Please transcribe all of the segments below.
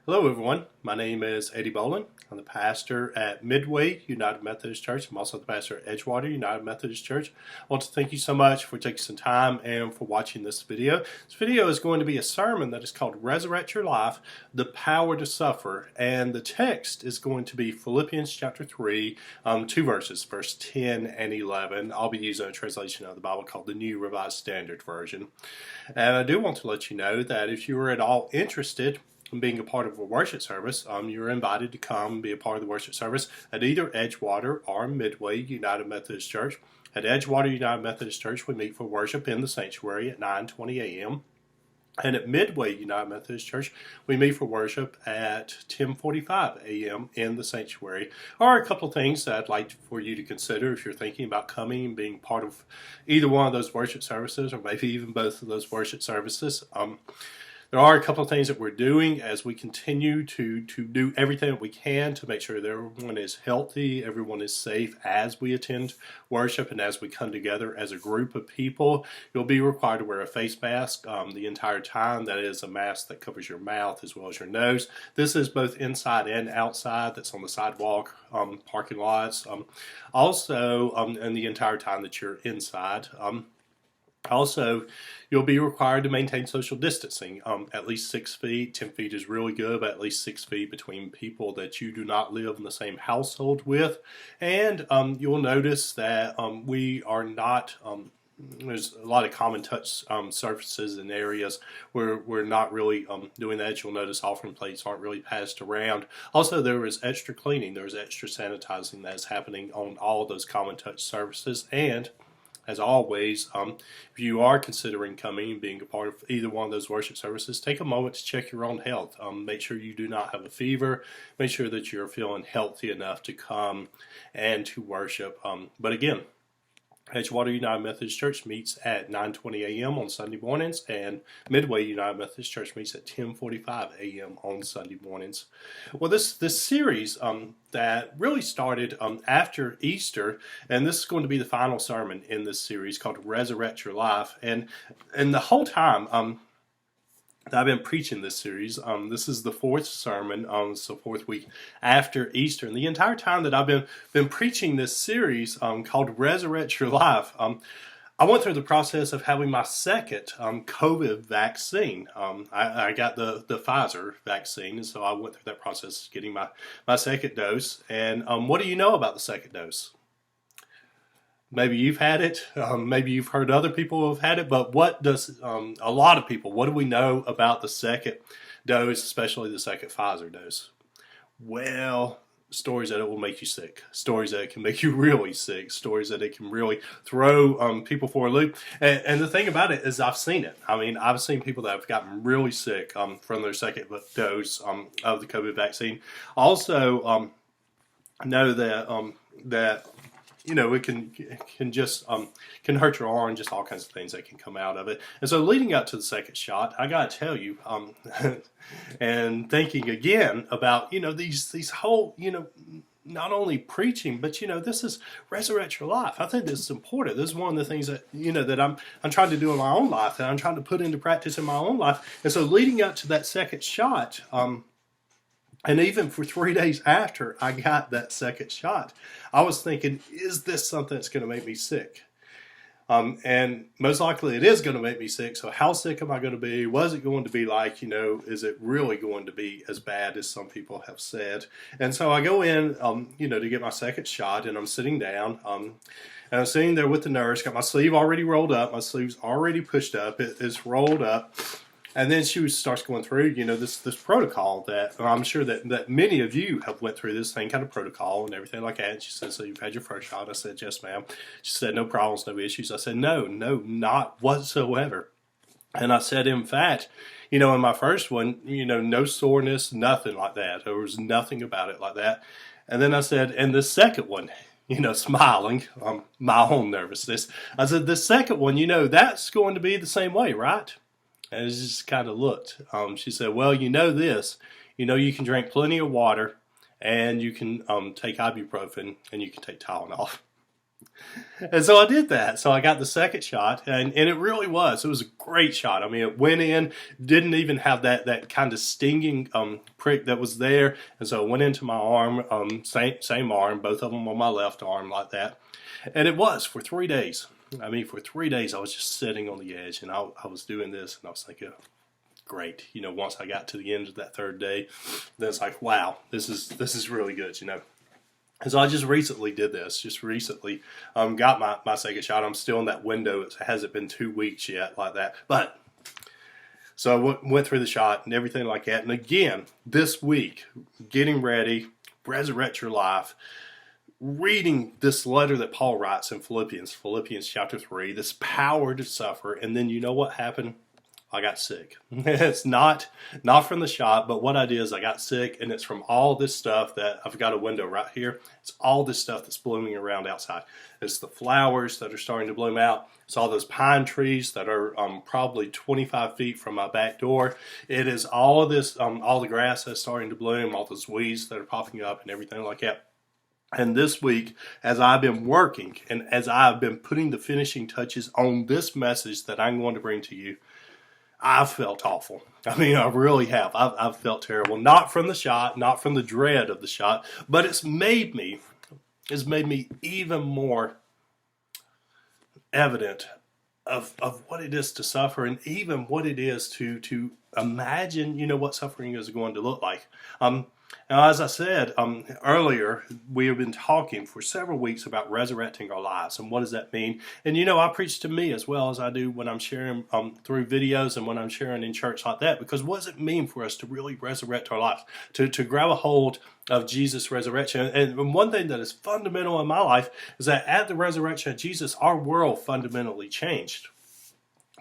Hello everyone, my name is Eddie Bolen. I'm the pastor at Midway United Methodist Church. I'm also the pastor at Edgewater United Methodist Church. I want to thank you so much for taking some time and for watching this video. This video is going to be a sermon that is called Resurrect Your Life, the Power to Suffer. And the text is going to be Philippians chapter 3, two verses, verse 10 and 11. I'll be using a translation of the Bible called the New Revised Standard Version. And I do want to let you know that if you are at all interested being a part of a worship service, you're invited to come and be a part of the worship service at either Edgewater or Midway United Methodist Church. At Edgewater United Methodist Church, we meet for worship in the sanctuary at 9:20 a.m. And at Midway United Methodist Church, we meet for worship at 10:45 a.m. in the sanctuary. There are a couple of things that I'd like for you to consider if you're thinking about coming and being part of either one of those worship services, or maybe even both of those worship services. There are a couple of things that we're doing as we continue to do everything that we can to make sure that everyone is healthy, everyone is safe as we attend worship and as we come together as a group of people. You'll be required to wear a face mask the entire time. That is a mask that covers your mouth as well as your nose. This is both inside and outside. That's on the sidewalk, parking lots. Also, and the entire time that you're inside. Also, you'll be required to maintain social distancing, at least 6 feet. 10 feet is really good, but at least 6 feet between people that you do not live in the same household with. And you'll notice that we are not, there's a lot of common touch surfaces and areas where we're not really doing that. You'll notice offering plates aren't really passed around. Also, there is extra cleaning, there's extra sanitizing that's happening on all of those common touch surfaces. And as always, if you are considering coming and being a part of either one of those worship services, take a moment to check your own health. Make sure you do not have a fever. Make sure that you're feeling healthy enough to come and to worship. But again, Edgewater United Methodist Church meets at 9:20 a.m. on Sunday mornings, and Midway United Methodist Church meets at 10:45 a.m. on Sunday mornings. Well, this series that really started after Easter, and this is going to be the final sermon in this series called Resurrect Your Life. And the whole time I've been preaching this series. This is the fourth sermon, so fourth week after Easter. And the entire time that I've been preaching this series called Resurrect Your Life, I went through the process of having my second COVID vaccine. I got the Pfizer vaccine, and so I went through that process of getting my second dose. And what do you know about the second dose? Maybe you've had it, maybe you've heard other people who have had it, but what does a lot of people, what do we know about the second dose, especially the second Pfizer dose? Well, stories that it will make you sick, stories that it can make you really sick, stories that it can really throw people for a loop. And the thing about it is I've seen it. I mean, I've seen people that have gotten really sick from their second dose of the COVID vaccine. Also, know that it can just can hurt your arm, just all kinds of things that can come out of it. And so leading up to the second shot, I gotta tell you, and thinking again about, these whole, not only preaching, but this is resurrect your life. I think this is important. This is one of the things that that I'm trying to do in my own life, that I'm trying to put into practice in my own life. And so leading up to that second shot, and even for 3 days after I got that second shot, I was thinking, is this something that's going to make me sick? And most likely it is going to make me sick. So how sick am I going to be? What is it going to be like? Is it really going to be as bad as some people have said? And so I go in, to get my second shot, and I'm sitting down, and I'm sitting there with the nurse, got my sleeve already rolled up, my sleeve's already pushed up, it is rolled up. And then she starts going through, this protocol that I'm sure that many of you have went through, this same kind of protocol and everything like that. And she said, so you've had your first shot? I said, yes, ma'am. She said, no problems, no issues. I said, no, not whatsoever. And I said, in fact, in my first one, no soreness, nothing like that. There was nothing about it like that. And then I said, and the second one, smiling, my own nervousness. I said, the second one, that's going to be the same way, right? And it just kind of looked. She said, well, this. You can drink plenty of water, and you can take ibuprofen, and you can take Tylenol. And so I did that. So I got the second shot, and it really was. It was a great shot. I mean, it went in, didn't even have that kind of stinging prick that was there. And so it went into my arm, same arm, both of them on my left arm like that. And it was for 3 days. I mean, for 3 days, I was just sitting on the edge, and I was doing this, and I was thinking, great. You know, once I got to the end of that third day, then it's like, wow, this is really good, you know. And so I just recently did this, got my second shot. I'm still in that window. It hasn't been 2 weeks yet like that. But so I went through the shot and everything like that. And again, this week, getting ready, resurrect your life, reading this letter that Paul writes in Philippians chapter 3, this power to suffer. And then you know what happened? I got sick. It's not from the shot, but what I did is I got sick, and it's from all this stuff that I've got a window right here. It's all this stuff that's blooming around outside. It's the flowers that are starting to bloom out. It's all those pine trees that are probably 25 feet from my back door. It is all of this, all the grass that's starting to bloom, all those weeds that are popping up and everything like that. And this week, as I've been working and as I've been putting the finishing touches on this message that I'm going to bring to you, I've felt awful. I mean, I really have. I've felt terrible. Not from the shot, not from the dread of the shot, but it's made me even more evident of what it is to suffer, and even what it is to imagine, you know, what suffering is going to look like. Now, as I said earlier, we have been talking for several weeks about resurrecting our lives, and what does that mean? And you know, I preach to me as well as I do when I'm sharing through videos and when I'm sharing in church like that, because what does it mean for us to really resurrect our lives, to grab a hold of Jesus' resurrection? And one thing that is fundamental in my life is that at the resurrection of Jesus, our world fundamentally changed.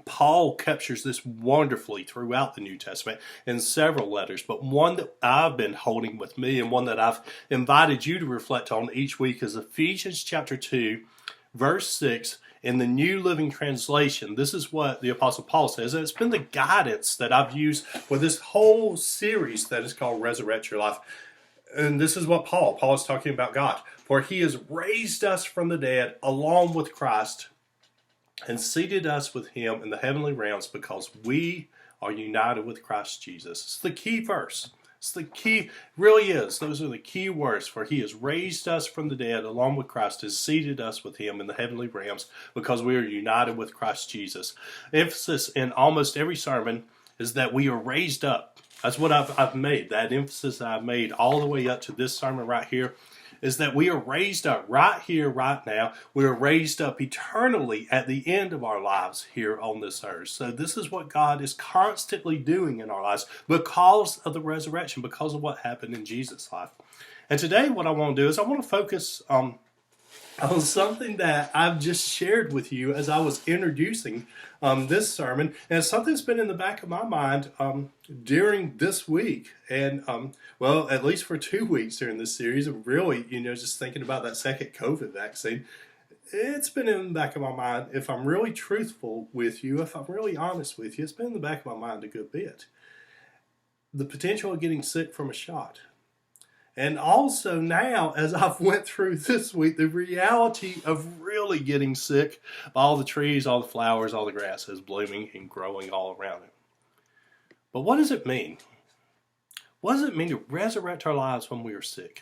Paul captures this wonderfully throughout the New Testament in several letters, but one that I've been holding with me and one that I've invited you to reflect on each week is Ephesians chapter 2, verse 6 in the New Living Translation. This is what the Apostle Paul says, and it's been the guidance that I've used for this whole series that is called Resurrect Your Life. And this is what Paul is talking about God. For he has raised us from the dead along with Christ and seated us with him in the heavenly realms because we are united with Christ Jesus. It's the key verse. It's the key, really is. Those are the key words. For he has raised us from the dead along with Christ, has seated us with him in the heavenly realms because we are united with Christ Jesus. Emphasis in almost every sermon is that we are raised up. That's what I've made. That emphasis I've made all the way up to this sermon right here is that we are raised up right here, right now. We are raised up eternally at the end of our lives here on this earth. So this is what God is constantly doing in our lives because of the resurrection, because of what happened in Jesus' life. And today what I want to do is I want to focus on something that I've just shared with you as I was introducing this sermon, and it's something that's been in the back of my mind during this week, and well, at least for 2 weeks during this series, and really, you know, just thinking about that second COVID vaccine, it's been in the back of my mind. If I'm really truthful with you, if I'm really honest with you, it's been in the back of my mind a good bit. The potential of getting sick from a shot. And also now, as I've went through this week, the reality of really getting sick, all the trees, all the flowers, all the grass is blooming and growing all around it. But what does it mean? What does it mean to resurrect our lives when we are sick?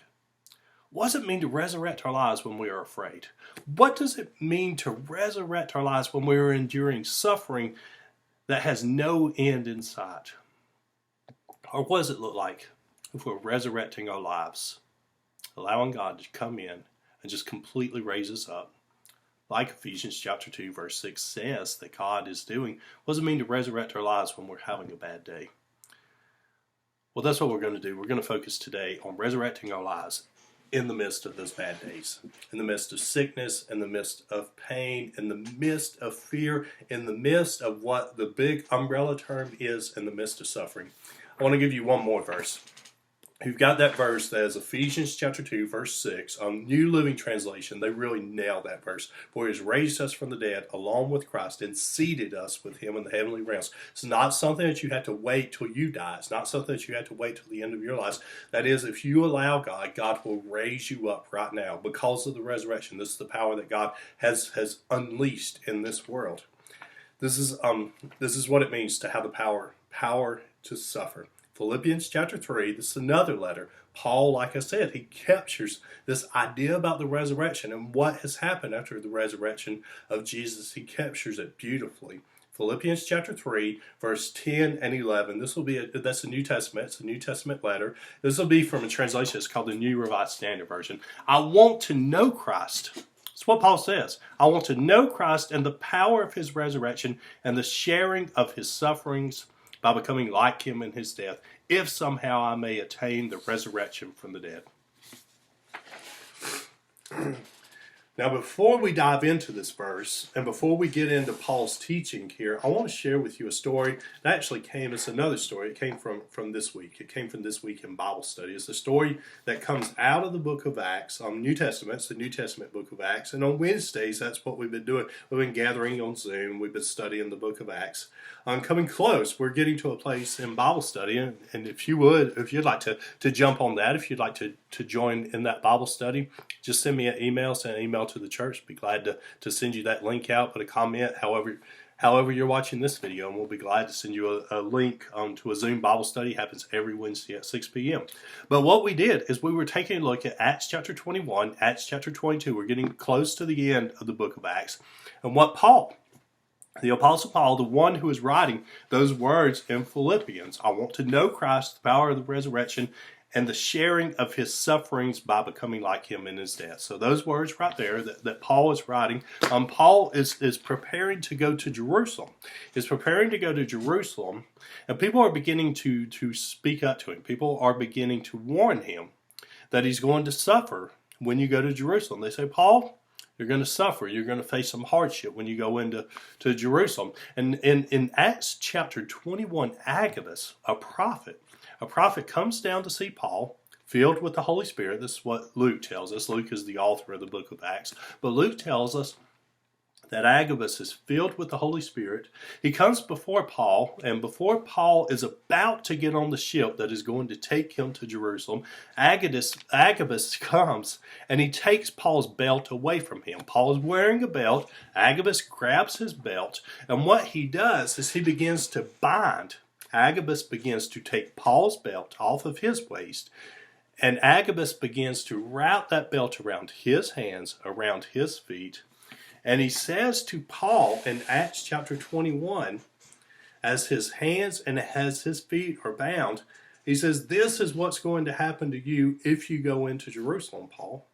What does it mean to resurrect our lives when we are afraid? What does it mean to resurrect our lives when we are enduring suffering that has no end in sight? Or what does it look like if we're resurrecting our lives, allowing God to come in and just completely raise us up, like Ephesians chapter 2, verse 6 says that God is doing? What does it mean to resurrect our lives when we're having a bad day? Well, that's what we're going to do. We're going to focus today on resurrecting our lives in the midst of those bad days, in the midst of sickness, in the midst of pain, in the midst of fear, in the midst of what the big umbrella term is, in the midst of suffering. I want to give you one more verse. you've got that verse that is Ephesians chapter 2, verse 6. New Living Translation, they really nail that verse. For he has raised us from the dead along with Christ and seated us with him in the heavenly realms. It's not something that you have to wait till you die. It's not something that you have to wait till the end of your lives. That is, if you allow God, God will raise you up right now because of the resurrection. This is the power that God has unleashed in this world. This is what it means to have the power to suffer. Philippians chapter 3, this is another letter. Paul, like I said, he captures this idea about the resurrection and what has happened after the resurrection of Jesus. He captures it beautifully. Philippians chapter 3, verse 10 and 11. That's the New Testament. It's a New Testament letter. This will be from a translation. It's called the New Revised Standard Version. I want to know Christ. That's what Paul says. I want to know Christ and the power of his resurrection and the sharing of his sufferings by becoming like him in his death, if somehow I may attain the resurrection from the dead. Now, before we dive into this verse, and before we get into Paul's teaching here, I want to share with you a story that actually it's another story. It came from this week. It came from this week in Bible study. It's a story that comes out of the book of Acts, New Testament. It's the New Testament book of Acts. And on Wednesdays, that's what we've been doing. We've been gathering on Zoom. We've been studying the book of Acts. Coming close, we're getting to a place in Bible study. And if you'd like to jump on that, if you'd like to join in that Bible study, just send me an email, send an email to the church. Be glad to send you that link out, put a comment, however you're watching this video, and we'll be glad to send you a link to a Zoom Bible study. It happens every Wednesday at 6 p.m. But what we did is we were taking a look at Acts chapter 21, Acts chapter 22. We're getting close to the end of the book of Acts. And what Paul, the Apostle Paul, the one who is writing those words in Philippians, I want to know Christ, the power of the resurrection, and the sharing of his sufferings by becoming like him in his death. So those words right there that Paul is writing, Paul is preparing to go to Jerusalem. He's preparing to go to Jerusalem, and people are beginning to speak up to him. People are beginning to warn him that he's going to suffer when you go to Jerusalem. They say, Paul, you're going to suffer. You're going to face some hardship when you go into Jerusalem. And in Acts chapter 21, Agabus, a prophet comes down to see Paul, filled with the Holy Spirit. This is what Luke tells us. Luke is the author of the book of Acts. But Luke tells us that Agabus is filled with the Holy Spirit. He comes before Paul, and before Paul is about to get on the ship that is going to take him to Jerusalem, Agabus comes, and he takes Paul's belt away from him. Paul is wearing a belt. Agabus grabs his belt, and what he does is he begins to bind. Agabus begins to take Paul's belt off of his waist, and Agabus begins to wrap that belt around his hands, around his feet. And he says to Paul in Acts chapter 21, as his hands and as his feet are bound, he says, this is what's going to happen to you if you go into Jerusalem, Paul.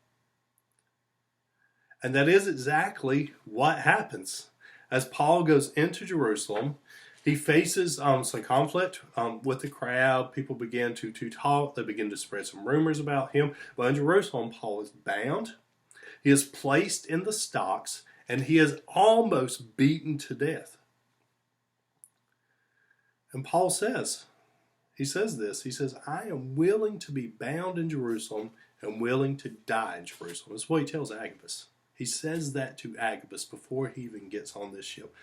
And that is exactly what happens. As Paul goes into Jerusalem, he faces some conflict with the crowd. People begin to talk. They begin to spread some rumors about him. But in Jerusalem, Paul is bound. He is placed in the stocks, and he is almost beaten to death. And Paul says, he says, I am willing to be bound in Jerusalem and willing to die in Jerusalem. That's what he tells Agabus. He says that to Agabus before he even gets on this ship.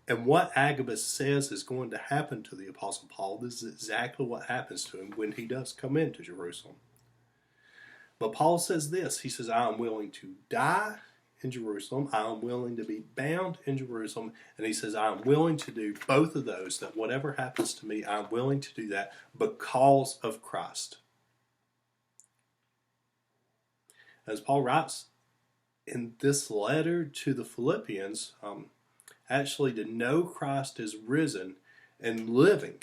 And what Agabus says is going to happen to the Apostle Paul, this is exactly what happens to him when he does come into Jerusalem. But Paul says this, he says, I am willing to die in Jerusalem, I am willing to be bound in Jerusalem, and he says, I am willing to do both of those, that whatever happens to me, I am willing to do that because of Christ. As Paul writes in this letter to the Philippians, actually to know Christ is risen and living.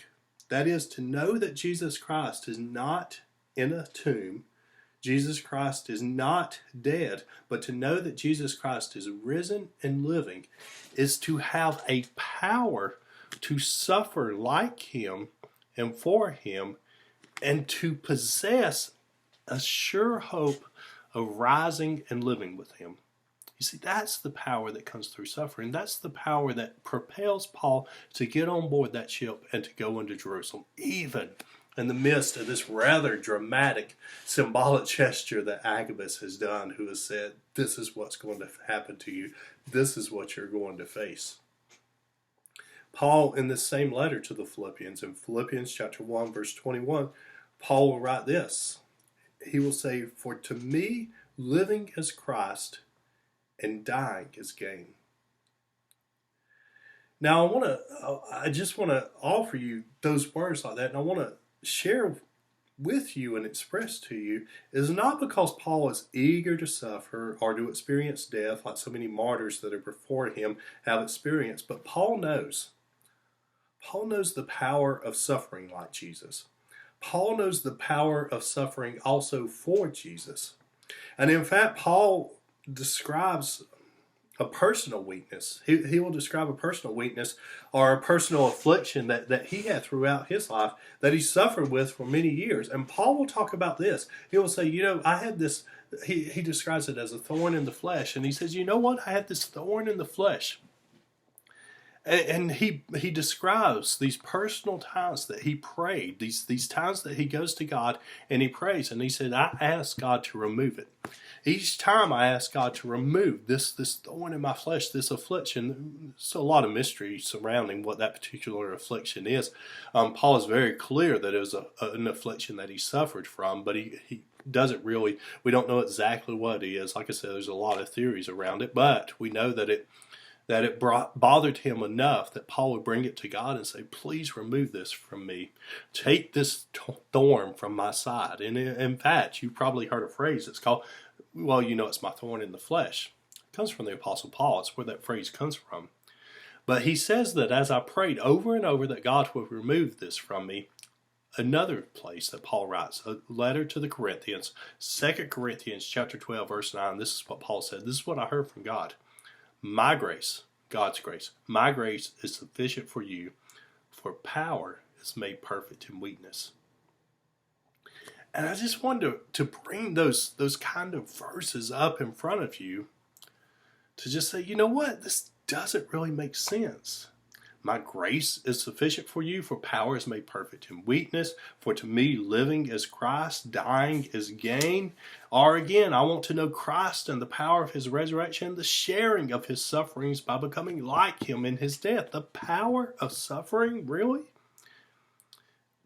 That is, to know that Jesus Christ is not in a tomb, Jesus Christ is not dead, but to know that Jesus Christ is risen and living is to have a power to suffer like him and for him, and to possess a sure hope of rising and living with him. You see, that's the power that comes through suffering. That's the power that propels Paul to get on board that ship and to go into Jerusalem, even in the midst of this rather dramatic, symbolic gesture that Agabus has done, who has said, this is what's going to happen to you. This is what you're going to face. Paul, in this same letter to the Philippians, in Philippians chapter 1, verse 21, Paul will write this. He will say, for to me, living is Christ, and dying is gain. Now, I just want to offer you those words like that, and I want to share with you and express to you is not because Paul is eager to suffer or to experience death like so many martyrs that are before him have experienced, but Paul knows the power of suffering like Jesus. Paul knows the power of suffering also for Jesus. And in fact, Paul describes a personal weakness. He will describe a personal weakness or a personal affliction that he had throughout his life that he suffered with for many years. And Paul will talk about this. He will say, I had this, he describes it as a thorn in the flesh. And he says, you know what? I had this thorn in the flesh. And he describes these personal times that he prayed, these times that he goes to God and he prays. And he said, I asked God to remove it. Each time I ask God to remove this thorn in my flesh, this affliction. There's a lot of mystery surrounding what that particular affliction is. Paul is very clear that it was an affliction that he suffered from, but he doesn't really, we don't know exactly what it is. Like I said, there's a lot of theories around it, but we know that it bothered him enough that Paul would bring it to God and say, please remove this from me. Take this thorn from my side. And in fact, you've probably heard a phrase that's called, it's my thorn in the flesh. It comes from the Apostle Paul. It's where that phrase comes from. But he says that as I prayed over and over that God would remove this from me, another place that Paul writes, a letter to the Corinthians, 2 Corinthians chapter 12, verse 9, this is what Paul said. This is what I heard from God. My grace, God's grace, my grace is sufficient for you, for power is made perfect in weakness. And I just wanted to bring those kind of verses up in front of you to just say, you know what? This doesn't really make sense. My grace is sufficient for you, for power is made perfect in weakness. For to me, living is Christ, dying is gain. Or again, I want to know Christ and the power of his resurrection, the sharing of his sufferings by becoming like him in his death. The power of suffering, really?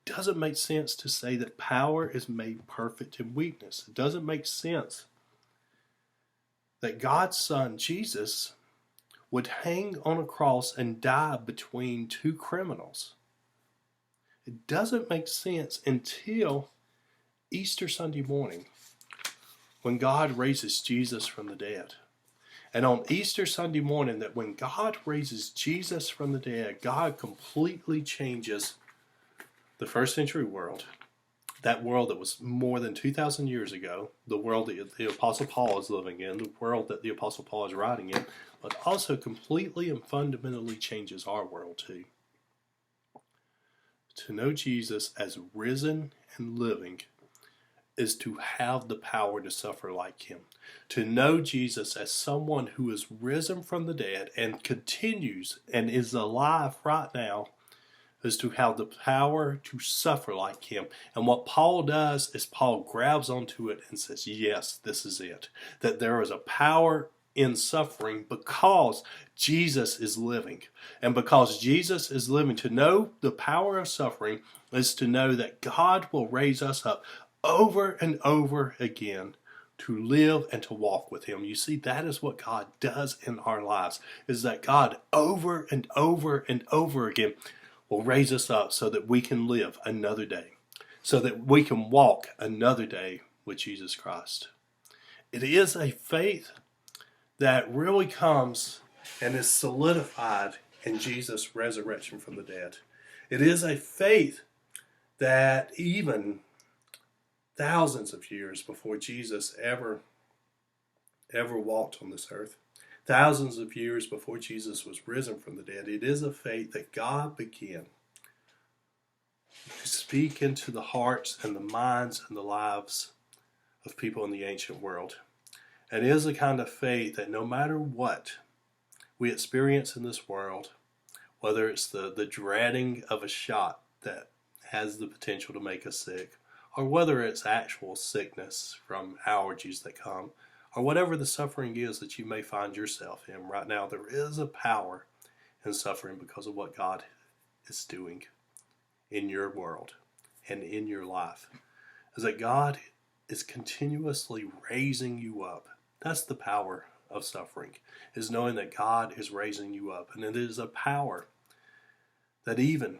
Doesn't make sense to say that power is made perfect in weakness. It doesn't make sense that God's Son, Jesus, would hang on a cross and die between two criminals. It doesn't make sense until Easter Sunday morning when God raises Jesus from the dead. And on Easter Sunday morning, that when God raises Jesus from the dead, God completely changes the first century world, that world that was more than 2,000 years ago, the world that the Apostle Paul is living in, the world that the Apostle Paul is writing in, but also completely and fundamentally changes our world too. To know Jesus as risen and living is to have the power to suffer like him. To know Jesus as someone who is risen from the dead and continues and is alive right now is to have the power to suffer like him. And what Paul does is Paul grabs onto it and says, yes, this is it. That there is a power in suffering because Jesus is living. And because Jesus is living, to know the power of suffering is to know that God will raise us up over and over again to live and to walk with him. You see, that is what God does in our lives, is that God over and over and over again will raise us up so that we can live another day, so that we can walk another day with Jesus Christ. It is a faith that really comes and is solidified in Jesus' resurrection from the dead. It is a faith that even thousands of years before Jesus ever walked on this earth, thousands of years before Jesus was risen from the dead, it is a faith that God began to speak into the hearts and the minds and the lives of people in the ancient world. And it is a kind of faith that no matter what we experience in this world, whether it's the dreading of a shot that has the potential to make us sick, or whether it's actual sickness from allergies that come, or whatever the suffering is that you may find yourself in right now, there is a power in suffering because of what God is doing in your world and in your life. Is that God is continuously raising you up. That's the power of suffering, is knowing that God is raising you up. And it is a power that even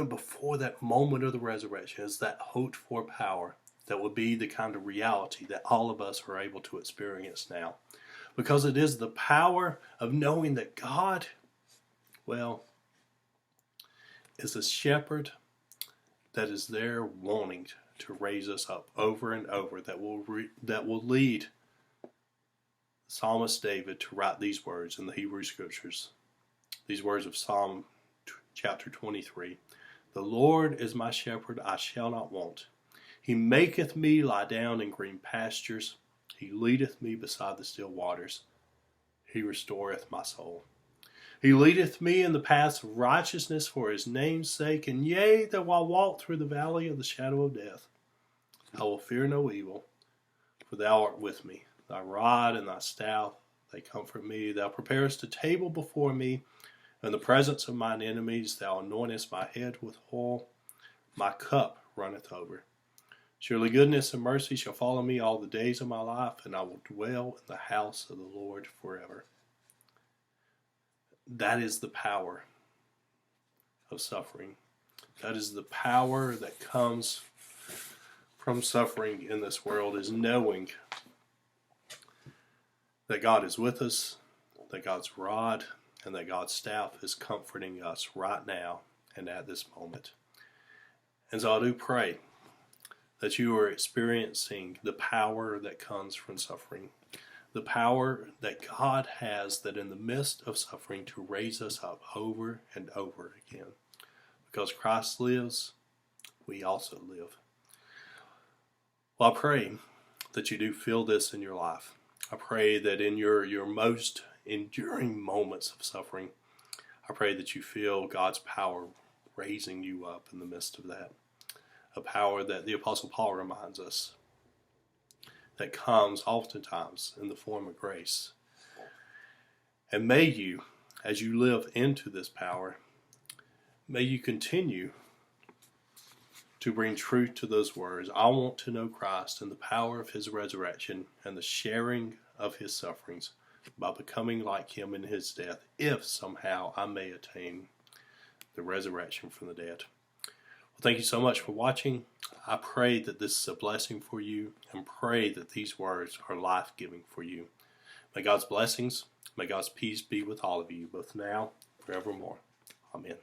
before that moment of the resurrection is that hoped for power that will be the kind of reality that all of us are able to experience now. Because it is the power of knowing that God, well, is a shepherd that is there wanting to raise us up over and over, that will lead Psalmist David to write these words in the Hebrew Scriptures. These words of Psalm chapter 23. The Lord is my shepherd, I shall not want. He maketh me lie down in green pastures. He leadeth me beside the still waters. He restoreth my soul. He leadeth me in the paths of righteousness for his name's sake. And yea, though I walk through the valley of the shadow of death, I will fear no evil, for thou art with me. Thy rod and thy staff, they comfort me. Thou preparest a table before me in the presence of mine enemies. Thou anointest my head with oil. My cup runneth over. Surely goodness and mercy shall follow me all the days of my life, and I will dwell in the house of the Lord forever. That is the power of suffering. That is the power that comes from suffering in this world, is knowing that God is with us, that God's rod and that God's staff is comforting us right now and at this moment. And so I do pray that you are experiencing the power that comes from suffering, the power that God has that in the midst of suffering to raise us up over and over again. Because Christ lives, we also live. Well, I pray that you do feel this in your life. I pray that in your most enduring moments of suffering, I pray that you feel God's power raising you up in the midst of that. A power that the Apostle Paul reminds us that comes oftentimes in the form of grace. And may you, as you live into this power, may you continue to bring truth to those words. I want to know Christ and the power of his resurrection and the sharing of his sufferings by becoming like him in his death, if somehow I may attain the resurrection from the dead. Well, thank you so much for watching. I pray that this is a blessing for you, and pray that these words are life-giving for you. May God's blessings, may God's peace be with all of you, both now and forevermore. Amen.